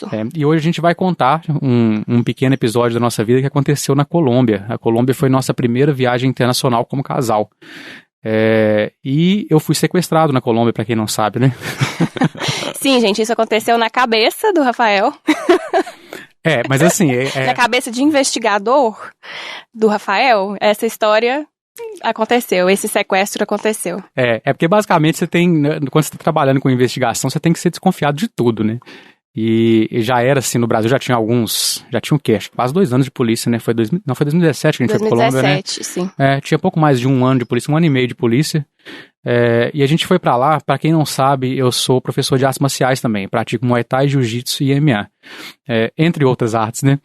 Isso. E hoje a gente vai contar um pequeno episódio da nossa vida que aconteceu na Colômbia. A Colômbia foi nossa primeira viagem internacional como casal. E eu fui sequestrado na Colômbia, pra quem não sabe, né? Sim, gente, isso aconteceu na cabeça do Rafael. Mas assim... Na cabeça de investigador do Rafael, essa história aconteceu, esse sequestro aconteceu. Porque basicamente você tem, quando você tá trabalhando com investigação, você tem que ser desconfiado de tudo, né? E já era assim, no Brasil já tinha o quê? Acho que quase 2 anos de polícia, né? Foi 2017 que a gente foi pra Colômbia, né? 2017, sim. Tinha pouco mais de 1 ano de polícia, 1 ano e meio de polícia. E a gente foi pra lá, pra quem não sabe, eu sou professor de artes marciais também, pratico Muay Thai, Jiu-Jitsu e MMA, entre outras artes, né?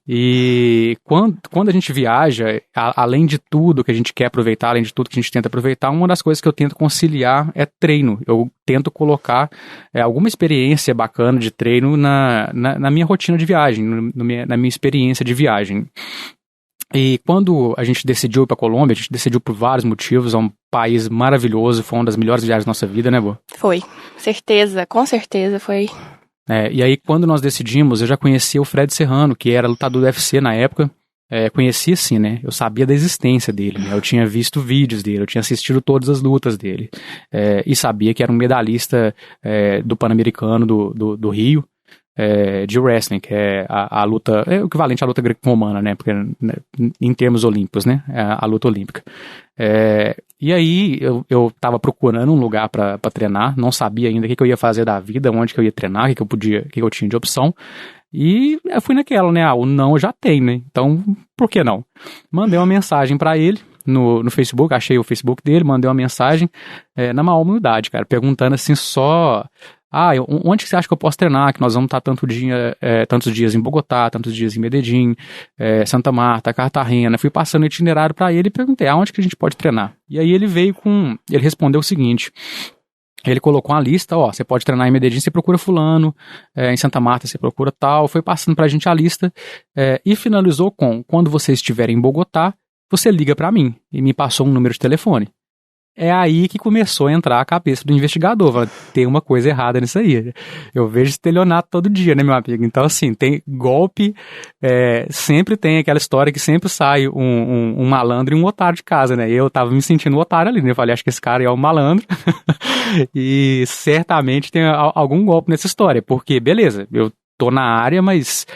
E quando a gente viaja, além de tudo que a gente quer aproveitar, além de tudo que a gente tenta aproveitar, uma das coisas que eu tento conciliar é treino. Eu tento colocar alguma experiência bacana de treino na minha rotina de viagem, na minha experiência de viagem. E quando a gente decidiu ir pra Colômbia, a gente decidiu por vários motivos, é um país maravilhoso, foi uma das melhores viagens da nossa vida, né, Bo? Foi, certeza, com certeza foi. E aí quando nós decidimos, eu já conhecia o Fred Serrano, que era lutador do UFC na época, conhecia sim, né, eu sabia da existência dele, né? Eu tinha visto vídeos dele, eu tinha assistido todas as lutas dele, e sabia que era um medalhista do Pan-Americano do Rio, de wrestling, que é a luta, o equivalente à luta greco-romana, né, porque em termos olímpicos, né, a luta olímpica. E aí eu tava procurando um lugar pra treinar, não sabia ainda o que eu ia fazer da vida, onde que eu ia treinar, o que eu tinha de opção, e eu fui naquela, né, o não eu já tenho, né, então por que não? Mandei uma mensagem pra ele no Facebook, achei o Facebook dele, mandei uma mensagem na maior humildade, cara, perguntando assim só... onde que você acha que eu posso treinar? Que nós vamos estar tantos dias em Bogotá, tantos dias em Medellín, Santa Marta, Cartagena. Fui passando o itinerário para ele e perguntei, aonde que a gente pode treinar? E aí ele respondeu o seguinte, ele colocou uma lista, você pode treinar em Medellín, você procura fulano, em Santa Marta você procura tal, foi passando pra gente a lista, e finalizou com, quando você estiver em Bogotá, você liga para mim, e me passou um número de telefone. É aí que começou a entrar a cabeça do investigador. Tem uma coisa errada nisso aí. Eu vejo estelionato todo dia, né, meu amigo? Então, assim, tem golpe, sempre tem aquela história que sempre sai um malandro e um otário de casa, né? E eu tava me sentindo um otário ali, né? Eu falei, acho que esse cara é um malandro. E certamente tem algum golpe nessa história. Porque, beleza, eu tô na área, mas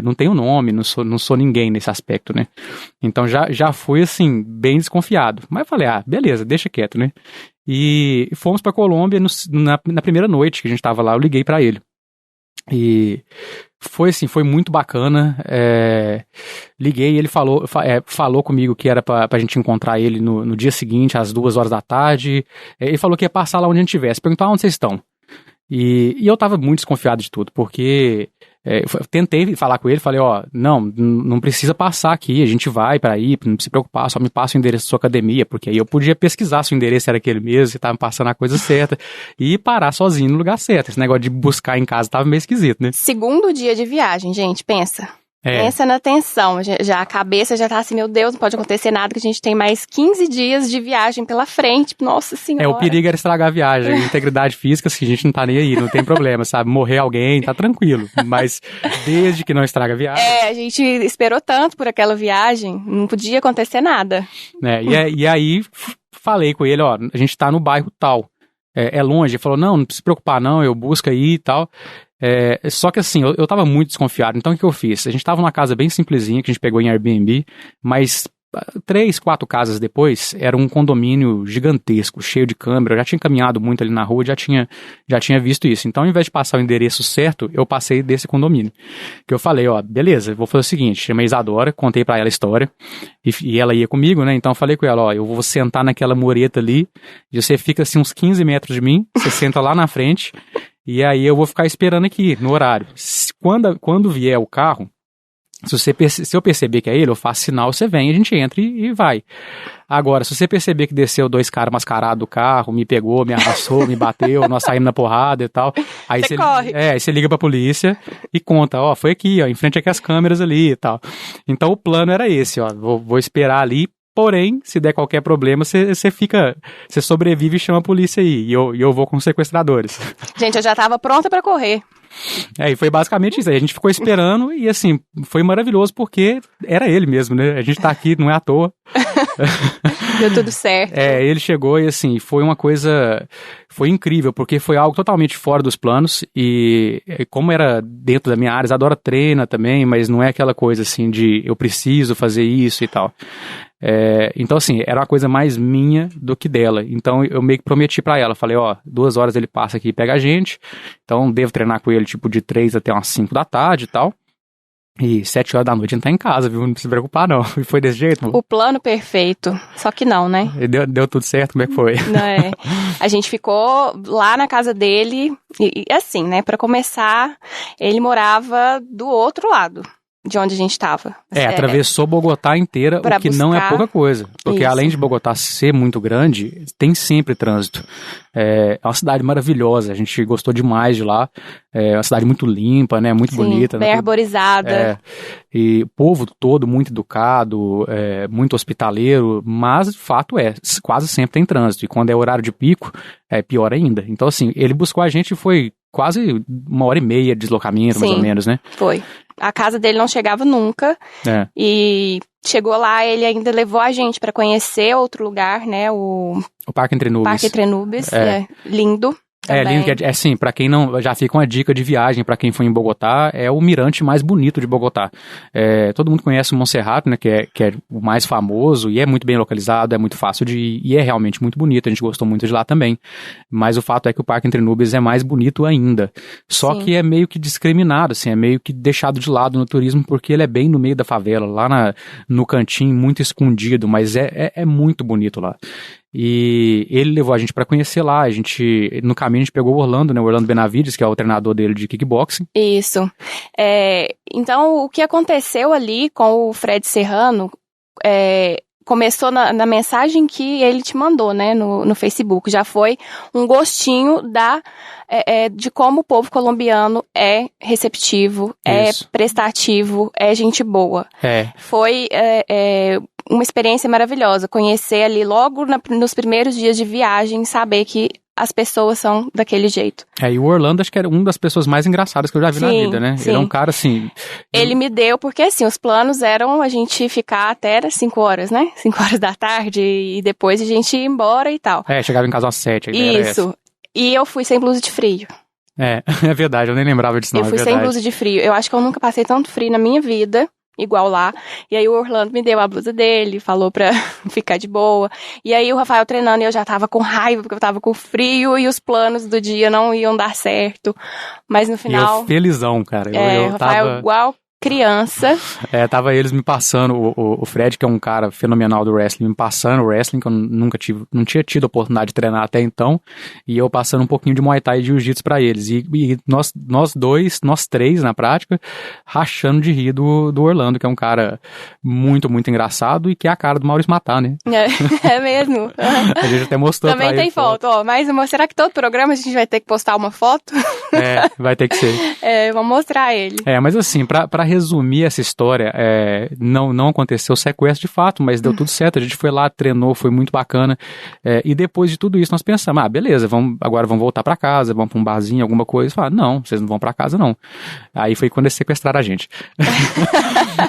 não tenho nome, não sou ninguém nesse aspecto, né? Então já fui, assim, bem desconfiado. Mas eu falei, beleza, deixa quieto, né? E fomos pra Colômbia na primeira noite que a gente tava lá, eu liguei pra ele. E foi assim, foi muito bacana. Liguei, ele falou comigo que era pra gente encontrar ele no dia seguinte, às 2 horas da tarde. Ele falou que ia passar lá onde a gente estivesse. Perguntou, onde vocês estão? E eu tava muito desconfiado de tudo, porque eu tentei falar com ele, falei, não precisa passar aqui, a gente vai para aí, não se preocupar, só me passa o endereço da sua academia, porque aí eu podia pesquisar se o endereço era aquele mesmo, se tava me passando a coisa certa, e parar sozinho no lugar certo. Esse negócio de buscar em casa tava meio esquisito, né? Segundo dia de viagem, gente, pensa. Pensa na tensão, já a cabeça já tá assim, meu Deus, não pode acontecer nada, que a gente tem mais 15 dias de viagem pela frente, nossa senhora. O perigo era estragar a viagem, a integridade física, que a gente não tá nem aí, não tem problema, sabe, morrer alguém, tá tranquilo, mas desde que não estraga a viagem... A gente esperou tanto por aquela viagem, não podia acontecer nada. E aí, falei com ele, a gente tá no bairro tal, é longe, ele falou, não precisa se preocupar não, eu busco aí e tal... Só que assim, eu tava muito desconfiado, então o que eu fiz? A gente tava numa casa bem simplesinha, que a gente pegou em Airbnb, mas 3, 4 casas depois, era um condomínio gigantesco, cheio de câmera, eu já tinha caminhado muito ali na rua, já tinha visto isso, então ao invés de passar o endereço certo, eu passei desse condomínio, que eu falei, beleza, vou fazer o seguinte, chamei Isadora, contei pra ela a história, e ela ia comigo, né, então eu falei com ela, eu vou sentar naquela mureta ali, e você fica assim uns 15 metros de mim, você senta lá na frente, e aí eu vou ficar esperando aqui, no horário. Quando vier o carro, se eu perceber que é ele, eu faço sinal, você vem, a gente entra e vai. Agora, se você perceber que desceu 2 caras mascarados do carro, me pegou, me arrastou, me bateu, nós saímos na porrada e tal, aí você corre. Aí você liga pra polícia e conta, foi aqui, em frente aqui as câmeras ali e tal. Então o plano era esse, vou esperar ali, Porém, se der qualquer problema, você sobrevive e chama a polícia aí. E eu vou com os sequestradores. Gente, eu já tava pronta pra correr. E foi basicamente isso aí. A gente ficou esperando e, assim, foi maravilhoso porque era ele mesmo, né? A gente tá aqui, não é à toa. Deu tudo certo. Ele chegou e, assim, foi uma coisa... Foi incrível, porque foi algo totalmente fora dos planos e como era dentro da minha área, a Adora treina também, mas não é aquela coisa, assim, de eu preciso fazer isso e tal. Então, assim, era uma coisa mais minha do que dela. Então, eu meio que prometi pra ela. Falei, 2 horas ele passa aqui e pega a gente. Então, devo treinar com ele, tipo, de 3 até umas 5 da tarde e tal. E 7 horas da noite a gente tá em casa, viu? Não precisa se preocupar, não. E foi desse jeito, O plano perfeito. Só que não, né? Deu tudo certo? Como é que foi? Não, A gente ficou lá na casa dele. E assim, né? Pra começar, ele morava do outro lado de onde a gente estava. Atravessou Bogotá inteira, o que não é pouca coisa. Porque isso. Além de Bogotá ser muito grande, tem sempre trânsito. É uma cidade maravilhosa, a gente gostou demais de lá. É uma cidade muito limpa, né? Muito bonita. Bem arborizada. E o povo todo muito educado, muito hospitaleiro, mas de fato quase sempre tem trânsito. E quando é horário de pico, é pior ainda. Então, assim, ele buscou a gente e foi quase 1h30 de deslocamento, mais ou menos, né? Foi. A casa dele não chegava nunca. E chegou lá, ele ainda levou a gente para conhecer outro lugar, né? O Parque Entre Nubes. Parque Entre Nubes, lindo. Lindo, assim, pra quem não, já fica uma dica de viagem pra quem foi em Bogotá, é o mirante mais bonito de Bogotá. Todo mundo conhece o Monserrate, né, que é o mais famoso e é muito bem localizado, é muito fácil de ir e é realmente muito bonito, a gente gostou muito de lá também. Mas o fato é que o Parque Entre Nubes é mais bonito ainda. Só que é meio que discriminado, assim, é meio que deixado de lado no turismo porque ele é bem no meio da favela, lá no cantinho, muito escondido, mas é muito bonito lá. E ele levou a gente pra conhecer lá, no caminho a gente pegou o Orlando, né, o Orlando Benavides, que é o treinador dele de kickboxing. Isso. Então, o que aconteceu ali com o Fred Serrano, começou na mensagem que ele te mandou, né, no Facebook. Já foi um gostinho de como o povo colombiano é receptivo, é prestativo, é gente boa. Foi uma experiência maravilhosa. Conhecer ali logo nos primeiros dias de viagem, saber que as pessoas são daquele jeito. E o Orlando acho que era uma das pessoas mais engraçadas que eu já vi na vida, né? Sim. Ele é um cara assim... Ele me deu, porque assim, os planos eram a gente ficar até 5 horas, né? 5 horas da tarde e depois a gente ir embora e tal. Chegava em casa às 7, a ideia era essa. E eu fui sem blusa de frio. É verdade, eu nem lembrava disso não, Eu fui sem blusa de frio. Eu acho que eu nunca passei tanto frio na minha vida. Igual lá. E aí o Orlando me deu a blusa dele, falou pra ficar de boa. E aí o Rafael treinando e eu já tava com raiva, porque eu tava com frio e os planos do dia não iam dar certo. Mas no final... E eu felizão, cara. O Rafael igual criança. Tava eles me passando, o Fred, que é um cara fenomenal do wrestling, me passando o wrestling, que eu não tinha tido a oportunidade de treinar até então, e eu passando um pouquinho de Muay Thai e Jiu-Jitsu pra eles. E nós três, na prática, rachando de rir do Orlando, que é um cara muito, muito engraçado e que é a cara do Maurício Matar, né? É mesmo. A gente até mostrou também pra ele. Também tem foto, mas será que todo programa a gente vai ter que postar uma foto? Vai ter que ser. Vamos mostrar ele. Mas assim, pra resumir essa história, não aconteceu sequestro de fato, mas deu tudo certo, a gente foi lá, treinou, foi muito bacana, e depois de tudo isso nós pensamos, beleza, agora vamos voltar pra casa, vamos pra um barzinho, alguma coisa. Não, vocês não vão pra casa não. Aí foi quando eles sequestraram a gente.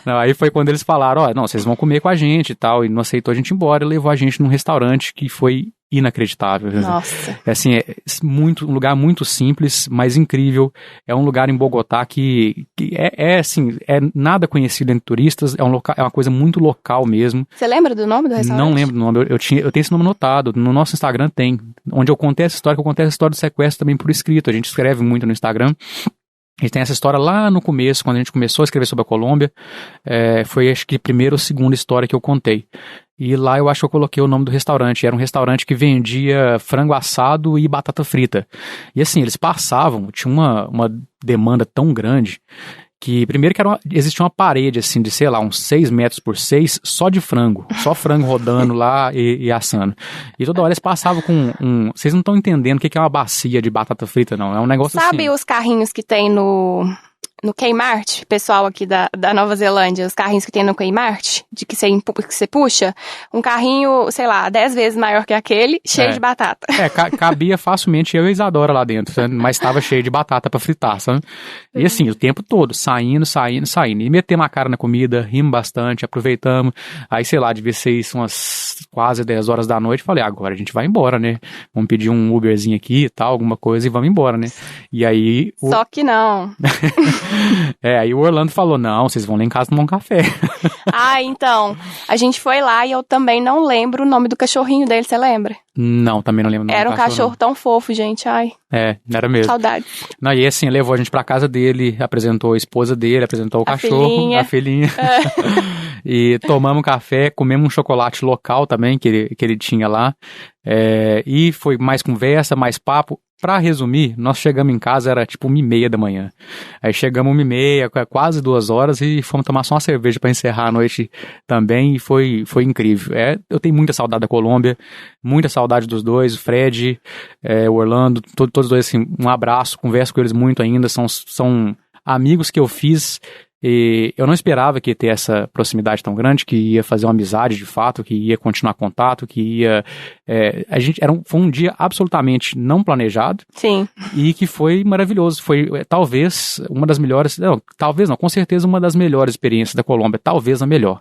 Não, aí foi quando eles falaram, não, vocês vão comer com a gente e tal, e não aceitou a gente ir embora, e levou a gente num restaurante que foi inacreditável. Nossa. Assim, um lugar muito simples, mas incrível. É um lugar em Bogotá que assim, é nada conhecido entre turistas, é uma coisa muito local mesmo. Você lembra do nome do restaurante? Não lembro do nome, eu tenho esse nome anotado, no nosso Instagram tem, onde eu contei essa história, que eu contei essa história do sequestro também por escrito, a gente escreve muito no Instagram. A gente tem essa história lá no começo, quando a gente começou a escrever sobre a Colômbia, foi acho que a primeira ou segunda história que eu contei. E lá eu acho que eu coloquei o nome do restaurante, era um restaurante que vendia frango assado e batata frita. E assim, eles passavam, tinha uma demanda tão grande, que primeiro que existia uma parede assim de, sei lá, uns 6 metros por 6 só de frango, só frango rodando lá e assando. E toda hora eles passavam com vocês não estão entendendo o que é uma bacia de batata frita não, é um negócio assim. Sabe os carrinhos que tem no Kmart, pessoal aqui da Nova Zelândia, os carrinhos que tem no Kmart, de que você puxa, um carrinho, sei lá, 10 vezes maior que aquele, cheio de batata. Cabia facilmente eu e a Isadora lá dentro, sabe? Mas estava cheio de batata pra fritar, sabe? E assim, o tempo todo, saindo. E metemos a cara na comida, rimos bastante, aproveitamos. Aí, sei lá, devia ser isso umas quase 10 horas da noite. Falei, agora a gente vai embora, né? Vamos pedir um Uberzinho aqui e tal, alguma coisa, e vamos embora, né? E aí... Só que não. Aí o Orlando falou, não, vocês vão lá em casa tomar um café. Então, a gente foi lá e eu também não lembro o nome do cachorrinho dele, você lembra? Não, também não lembro o nome Era do um cachorro tão fofo, gente, ai. Era mesmo. Saudade. Não, e assim, levou a gente pra casa dele, apresentou a esposa dele, apresentou o cachorro, a filhinha. E tomamos café, comemos um chocolate local também, que ele tinha lá. E foi mais conversa, mais papo. Pra resumir, nós chegamos em casa, era tipo 1h30 da manhã. Aí chegamos 1h30, quase 2 horas, e fomos tomar só uma cerveja pra encerrar a noite também, e foi incrível. Eu tenho muita saudade da Colômbia, muita saudade dos dois, o Fred, o Orlando, todos os dois, assim, um abraço, converso com eles muito ainda, são amigos que eu fiz. E eu não esperava que ia ter essa proximidade tão grande, que ia fazer uma amizade de fato, que ia continuar contato, que ia... foi um dia absolutamente não planejado. Sim. E que foi maravilhoso. Foi talvez uma das melhores... Não, talvez não, com certeza uma das melhores experiências da Colômbia. Talvez a melhor.